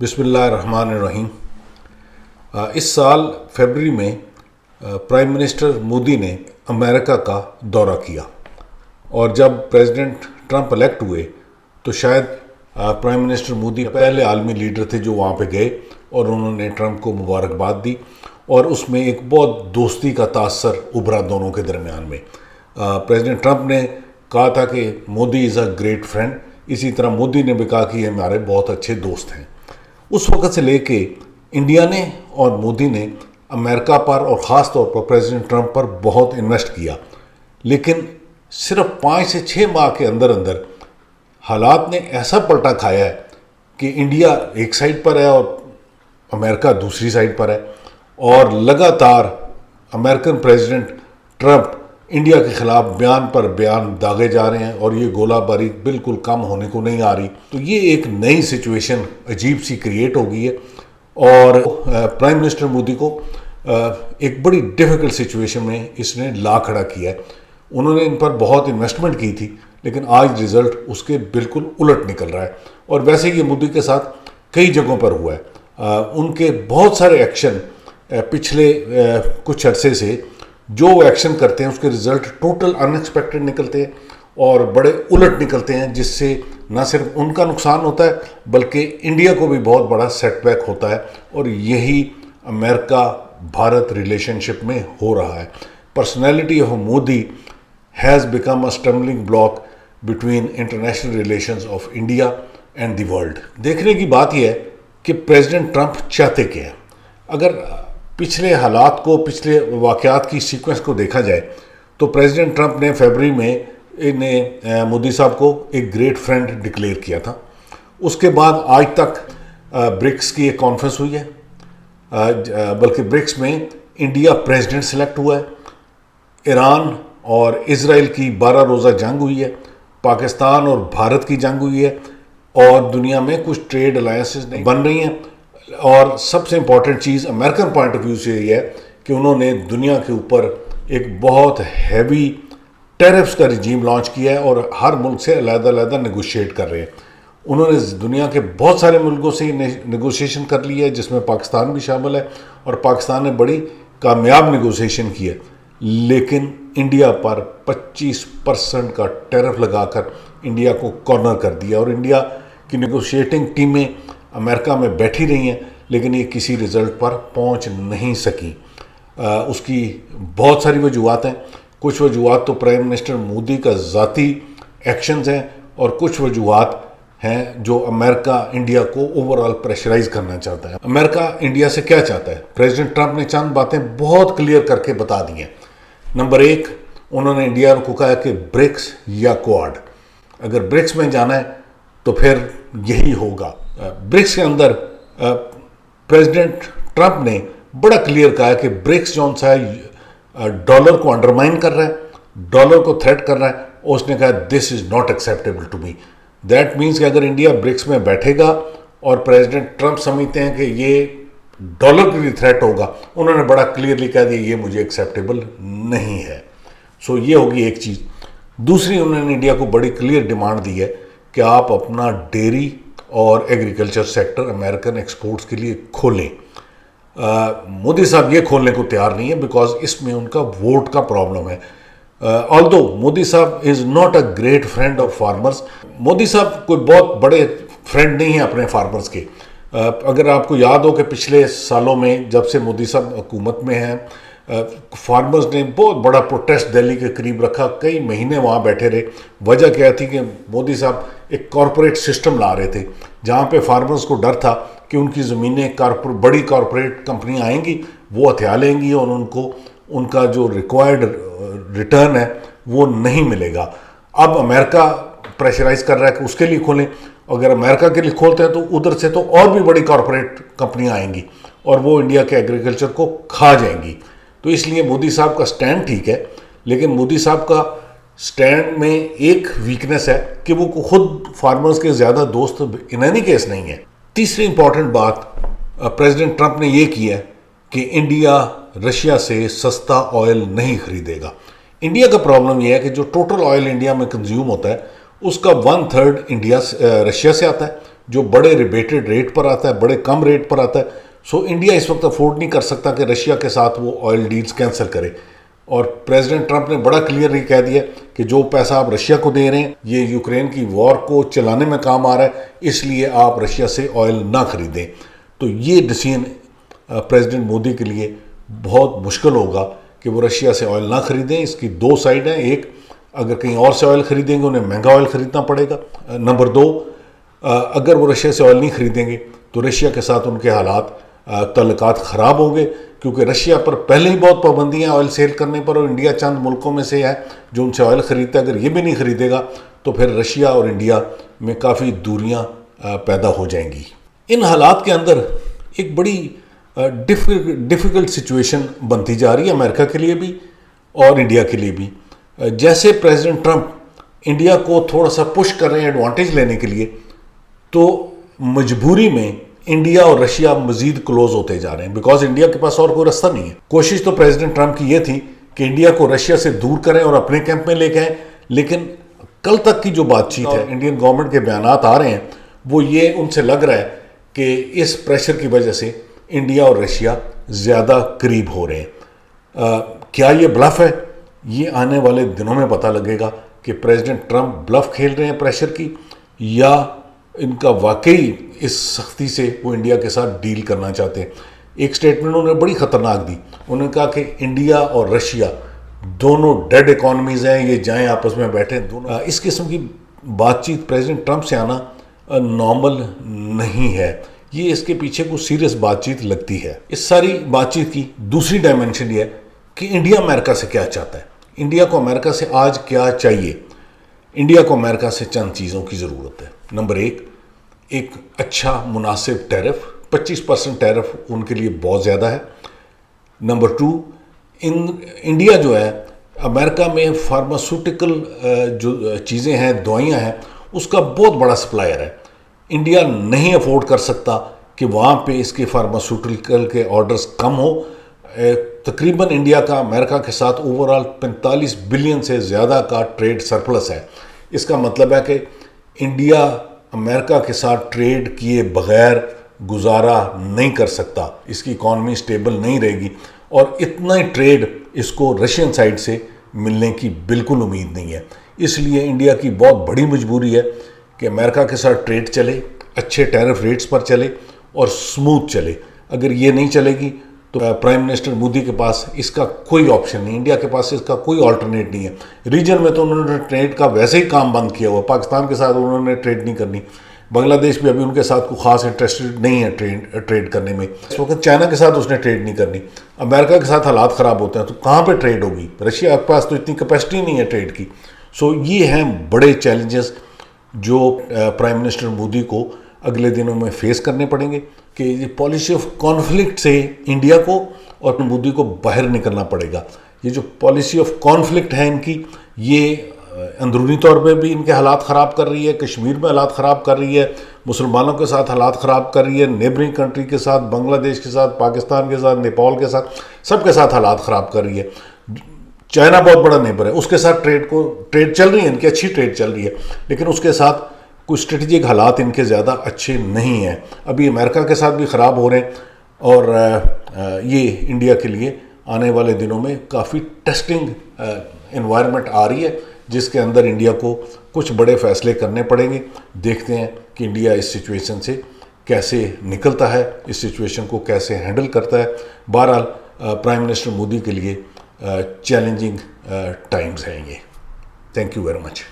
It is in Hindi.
बिस्मिल्लाहिर्रहमानिर्रहीम। इस साल फरवरी में प्राइम मिनिस्टर मोदी ने अमेरिका का दौरा किया और जब प्रेसिडेंट ट्रंप इलेक्ट हुए तो शायद प्राइम मिनिस्टर मोदी पहले आलमी लीडर थे जो वहाँ पे गए और उन्होंने ट्रंप को मुबारकबाद दी और उसमें एक बहुत दोस्ती का तासर उभरा दोनों के दरमियान में। प्रेसिडेंट ट्रंप ने कहा था कि Modi is a great friend, इसी तरह मोदी ने भी कहा कि ये हमारे बहुत अच्छे दोस्त हैं। उस वक़्त से लेके इंडिया ने और मोदी ने अमेरिका पर और ख़ास तौर पर प्रेसिडेंट ट्रंप पर बहुत इन्वेस्ट किया, लेकिन सिर्फ 5 से 6 माह के अंदर अंदर हालात ने ऐसा पलटा खाया है कि इंडिया एक साइड पर है और अमेरिका दूसरी साइड पर है और लगातार अमेरिकन प्रेसिडेंट ट्रंप इंडिया के खिलाफ बयान पर बयान दागे जा रहे हैं और ये गोलाबारी बिल्कुल कम होने को नहीं आ रही। तो ये एक नई सिचुएशन अजीब सी क्रिएट हो गई है और प्राइम मिनिस्टर मोदी को एक बड़ी डिफ़िकल्ट सिचुएशन में इसने ला खड़ा किया है। उन्होंने इन पर बहुत इन्वेस्टमेंट की थी, लेकिन आज रिज़ल्ट उसके बिल्कुल उलट निकल रहा है। और वैसे ये मोदी के साथ कई जगहों पर हुआ है। उनके बहुत सारे एक्शन पिछले कुछ अरसे से जो एक्शन करते हैं उसके रिज़ल्ट टोटल अनएक्सपेक्टेड निकलते हैं और बड़े उलट निकलते हैं, जिससे न सिर्फ उनका नुकसान होता है बल्कि इंडिया को भी बहुत बड़ा सेटबैक होता है। और यही अमेरिका भारत रिलेशनशिप में हो रहा है। Personality of Modi has become a stumbling block between international relations of India and the world. देखने की बात यह है कि प्रेसिडेंट ट्रंप चाहते क्या है। अगर पिछले हालात को, पिछले वाक़यात की सीक्वेंस को देखा जाए तो प्रेसिडेंट ट्रंप ने फरवरी में इन्हें मोदी साहब को एक ग्रेट फ्रेंड डिक्लेयर किया था। उसके बाद आज तक ब्रिक्स की एक कॉन्फ्रेंस हुई है, बल्कि ब्रिक्स में इंडिया प्रेसिडेंट सेलेक्ट हुआ है। ईरान और इजराइल की 12 रोज़ा जंग हुई है, पाकिस्तान और भारत की जंग हुई है और दुनिया में कुछ ट्रेड अलायंसेस बन रही हैं। और सबसे important cheese American point of view से ये है कि उन्होंने दुनिया के ऊपर एक बहुत हैवी टैरिफ्स का रिजीम लॉन्च किया है और हर मुल्क से अलग-अलग नेगोशिएट कर रहे हैं। उन्होंने दुनिया के बहुत सारे मुल्कों से नेगोशिएशन कर ली है, जिसमें पाकिस्तान भी शामिल है और पाकिस्तान ने बड़ी कामयाब नेगोशिएशन की है, लेकिन इंडिया पर 25% का टैरिफ लगाकर इंडिया को कॉर्नर कर दिया और इंडिया की नेगोशिएटिंग टीमें अमेरिका में बैठी रही हैं, लेकिन ये किसी रिज़ल्ट पर पहुंच नहीं सकी। उसकी बहुत सारी वजूहत हैं। कुछ वजूहत तो प्राइम मिनिस्टर मोदी का ज़ाती एक्शंस हैं और कुछ वजूहत हैं जो अमेरिका इंडिया को ओवरऑल प्रेशराइज करना चाहता है। अमेरिका इंडिया से क्या चाहता है? प्रेसिडेंट ट्रंप ने चंद बातें बहुत क्लियर करके बता दी हैं। नंबर 1, उन्होंने इंडिया को कहा कि ब्रिक्स या क्वाड, अगर ब्रिक्स में जाना है तो फिर यही होगा। ब्रिक्स के अंदर प्रेसिडेंट ट्रंप ने बड़ा क्लियर कहा है कि ब्रिक्स जो सा है डॉलर को अंडरमाइन कर रहा है, डॉलर को थ्रेट कर रहा है और उसने कहा this is not acceptable to me. That means कि अगर इंडिया ब्रिक्स में बैठेगा और प्रेसिडेंट ट्रंप समझते हैं कि ये डॉलर के लिए थ्रेट होगा, उन्होंने बड़ा क्लियरली कह दिया ये मुझे एक्सेप्टेबल नहीं है। सो ये होगी एक चीज़। दूसरी, उन्होंने इंडिया को बड़ी क्लियर डिमांड दी है कि आप अपना डेयरी और एग्रीकल्चर सेक्टर अमेरिकन एक्सपोर्ट्स के लिए खोलें। मोदी साहब ये खोलने को तैयार नहीं है बिकॉज इसमें उनका वोट का प्रॉब्लम है। ऑल्दो मोदी साहब is not a great friend of farmers. Modi साहब कोई बहुत बड़े फ्रेंड नहीं है अपने फार्मर्स के। अगर आपको याद हो कि पिछले सालों में जब से मोदी साहब हुकूमत में हैं, फार्मर्स ने बहुत बड़ा प्रोटेस्ट दिल्ली के करीब रखा, कई महीने वहाँ बैठे रहे। वजह क्या थी कि मोदी साहब एक कॉरपोरेट सिस्टम ला रहे थे जहाँ पे फार्मर्स को डर था कि उनकी ज़मीनें बड़ी कॉरपोरेट कंपनियाँ आएंगी, वो हथिया लेंगी और उनको उनका जो रिक्वायर्ड रिटर्न है वो नहीं मिलेगा। अब अमेरिका प्रेशराइज कर रहा है कि उसके लिए खोलें। अगर अमेरिका के लिए खोलते हैं तो उधर से तो और भी बड़ी कॉरपोरेट कंपनियाँ आएंगी और वो इंडिया के एग्रीकल्चर को खा जाएंगी। तो इसलिए मोदी साहब का स्टैंड ठीक है, लेकिन मोदी साहब का स्टैंड में एक वीकनेस है कि वो खुद फार्मर्स के ज़्यादा दोस्त इन एनी केस नहीं है। तीसरी इंपॉर्टेंट बात प्रेसिडेंट ट्रंप ने ये की है कि इंडिया रशिया से सस्ता ऑयल नहीं खरीदेगा। इंडिया का प्रॉब्लम यह है कि जो टोटल ऑयल इंडिया में कंज्यूम होता है उसका 1/3 रशिया से आता है, जो बड़े रिबेटेड रेट पर आता है, बड़े कम रेट पर आता है। सो इंडिया इस वक्त अफोर्ड नहीं कर सकता कि रशिया के साथ वो ऑयल डील्स कैंसिल करे। और प्रेसिडेंट ट्रंप ने बड़ा क्लियरली कह दिया कि जो पैसा आप रशिया को दे रहे हैं ये यूक्रेन की वॉर को चलाने में काम आ रहा है, इसलिए आप रशिया से ऑयल ना खरीदें। तो ये डिसीजन प्रेसिडेंट मोदी के लिए बहुत मुश्किल होगा कि वो रशिया से ऑयल ना खरीदें। इसकी दो साइड हैं, एक अगर कहीं और से ऑयल खरीदेंगे उन्हें महंगा ऑयल खरीदना पड़ेगा। नंबर दो, अगर वो रशिया से ऑयल नहीं खरीदेंगे तो रशिया के साथ उनके हालात तल्लुकात ख़राब होंगे, क्योंकि रशिया पर पहले ही बहुत पाबंदियाँ ऑयल सेल करने पर, और इंडिया चंद मुल्कों में से है जो उनसे ऑयल ख़रीदता है। अगर ये भी नहीं खरीदेगा तो फिर रशिया और इंडिया में काफ़ी दूरियाँ पैदा हो जाएंगी। इन हालात के अंदर एक बड़ी डिफ़िकल्ट सिचुएशन बनती जा रही है अमेरिका के लिए भी और इंडिया के लिए भी। जैसे प्रेसिडेंट ट्रंप इंडिया को थोड़ा सा पुश कर रहे हैं एडवांटेज लेने के लिए, तो मजबूरी में इंडिया और रशिया मजीद क्लोज होते जा रहे हैं, बिकॉज इंडिया के पास और कोई रास्ता नहीं है। कोशिश तो प्रेसिडेंट ट्रंप की ये थी कि इंडिया को रशिया से दूर करें और अपने कैंप में लेके आए, लेकिन कल तक की जो बातचीत है, इंडियन गवर्नमेंट के बयानात आ रहे हैं, वो ये उनसे लग रहा है कि इस प्रेशर की वजह से इंडिया और रशिया ज़्यादा करीब हो रहे हैं। क्या ये ब्लफ है? ये आने वाले दिनों में पता लगेगा कि प्रेसिडेंट ट्रंप ब्लफ खेल रहे हैं प्रेशर की, या इनका वाकई इस सख्ती से वो इंडिया के साथ डील करना चाहते हैं। एक स्टेटमेंट उन्होंने बड़ी ख़तरनाक दी। उन्होंने कहा कि इंडिया और रशिया दोनों डेड इकॉनमीज़ हैं, ये जाएं आपस में बैठे दोनों। इस किस्म की बातचीत प्रेसिडेंट ट्रंप से आना नॉर्मल नहीं है। ये इसके पीछे कुछ सीरियस बातचीत लगती है। इस सारी बातचीत की दूसरी डायमेंशन ये है कि इंडिया अमेरिका से क्या चाहता है। इंडिया को अमेरिका से आज क्या चाहिए? इंडिया को अमेरिका से चंद चीज़ों की ज़रूरत है। नंबर एक अच्छा मुनासिब टैरिफ, 25% टैरिफ उनके लिए बहुत ज़्यादा है। नंबर टू, इंडिया जो है अमेरिका में फार्मास्यूटिकल जो चीज़ें हैं, दवाइयाँ हैं, उसका बहुत बड़ा सप्लायर है। इंडिया नहीं अफोर्ड कर सकता कि वहाँ पे इसके फार्मास्यूटिकल के ऑर्डर्स कम हो। तकरीबन इंडिया का अमेरिका के साथ ओवरऑल 45 बिलियन से ज़्यादा का ट्रेड सरप्लस है। इसका मतलब है कि इंडिया अमेरिका के साथ ट्रेड किए बगैर गुजारा नहीं कर सकता, इसकी इकॉनमी स्टेबल नहीं रहेगी, और इतना ही ट्रेड इसको रशियन साइड से मिलने की बिल्कुल उम्मीद नहीं है। इसलिए इंडिया की बहुत बड़ी मजबूरी है कि अमेरिका के साथ ट्रेड चले, अच्छे टैरिफ रेट्स पर चले और स्मूथ चले। अगर ये नहीं चलेगी तो प्राइम मिनिस्टर मोदी के पास इसका कोई ऑप्शन नहीं, इंडिया के पास इसका कोई ऑल्टरनेट नहीं है। रीजन में तो उन्होंने ट्रेड का वैसे ही काम बंद किया हुआ, पाकिस्तान के साथ उन्होंने ट्रेड नहीं करनी, बांग्लादेश भी अभी उनके साथ कोई खास इंटरेस्टेड नहीं है ट्रेड करने में। इस वक्त चाइना के साथ उसने ट्रेड नहीं करनी। अमेरिका के साथ हालात ख़राब होते हैं तो कहाँ पे ट्रेड होगी? रशिया के पास तो इतनी कैपेसिटी नहीं है ट्रेड की। सो ये हैं बड़े चैलेंजेस जो प्राइम मिनिस्टर मोदी को अगले दिनों में फेस करने पड़ेंगे, कि ये पॉलिसी ऑफ कॉन्फ्लिक्ट से इंडिया को और मोदी को बाहर निकलना पड़ेगा। ये जो पॉलिसी ऑफ कॉन्फ्लिक्ट है इनकी, ये अंदरूनी तौर पे भी इनके हालात ख़राब कर रही है, कश्मीर में हालात ख़राब कर रही है, मुसलमानों के साथ हालात ख़राब कर रही है, नेबरिंग कंट्री के साथ, बांग्लादेश के साथ, पाकिस्तान के साथ, नेपाल के साथ, सबके साथ हालात ख़राब कर रही है। चाइना बहुत बड़ा नेबर है, उसके साथ ट्रेड चल रही है, इनकी अच्छी ट्रेड चल रही है, लेकिन उसके साथ कुछ स्ट्रेटेजिक हालात इनके ज़्यादा अच्छे नहीं हैं। अभी अमेरिका के साथ भी ख़राब हो रहे हैं, और ये इंडिया के लिए आने वाले दिनों में काफ़ी टेस्टिंग एनवायरनमेंट आ रही है, जिसके अंदर इंडिया को कुछ बड़े फैसले करने पड़ेंगे। देखते हैं कि इंडिया इस सिचुएशन से कैसे निकलता है, इस सिचुएशन को कैसे हैंडल करता है। बहरहाल प्राइम मिनिस्टर मोदी के लिए चैलेंजिंग टाइम्स हैं ये। Thank you very much.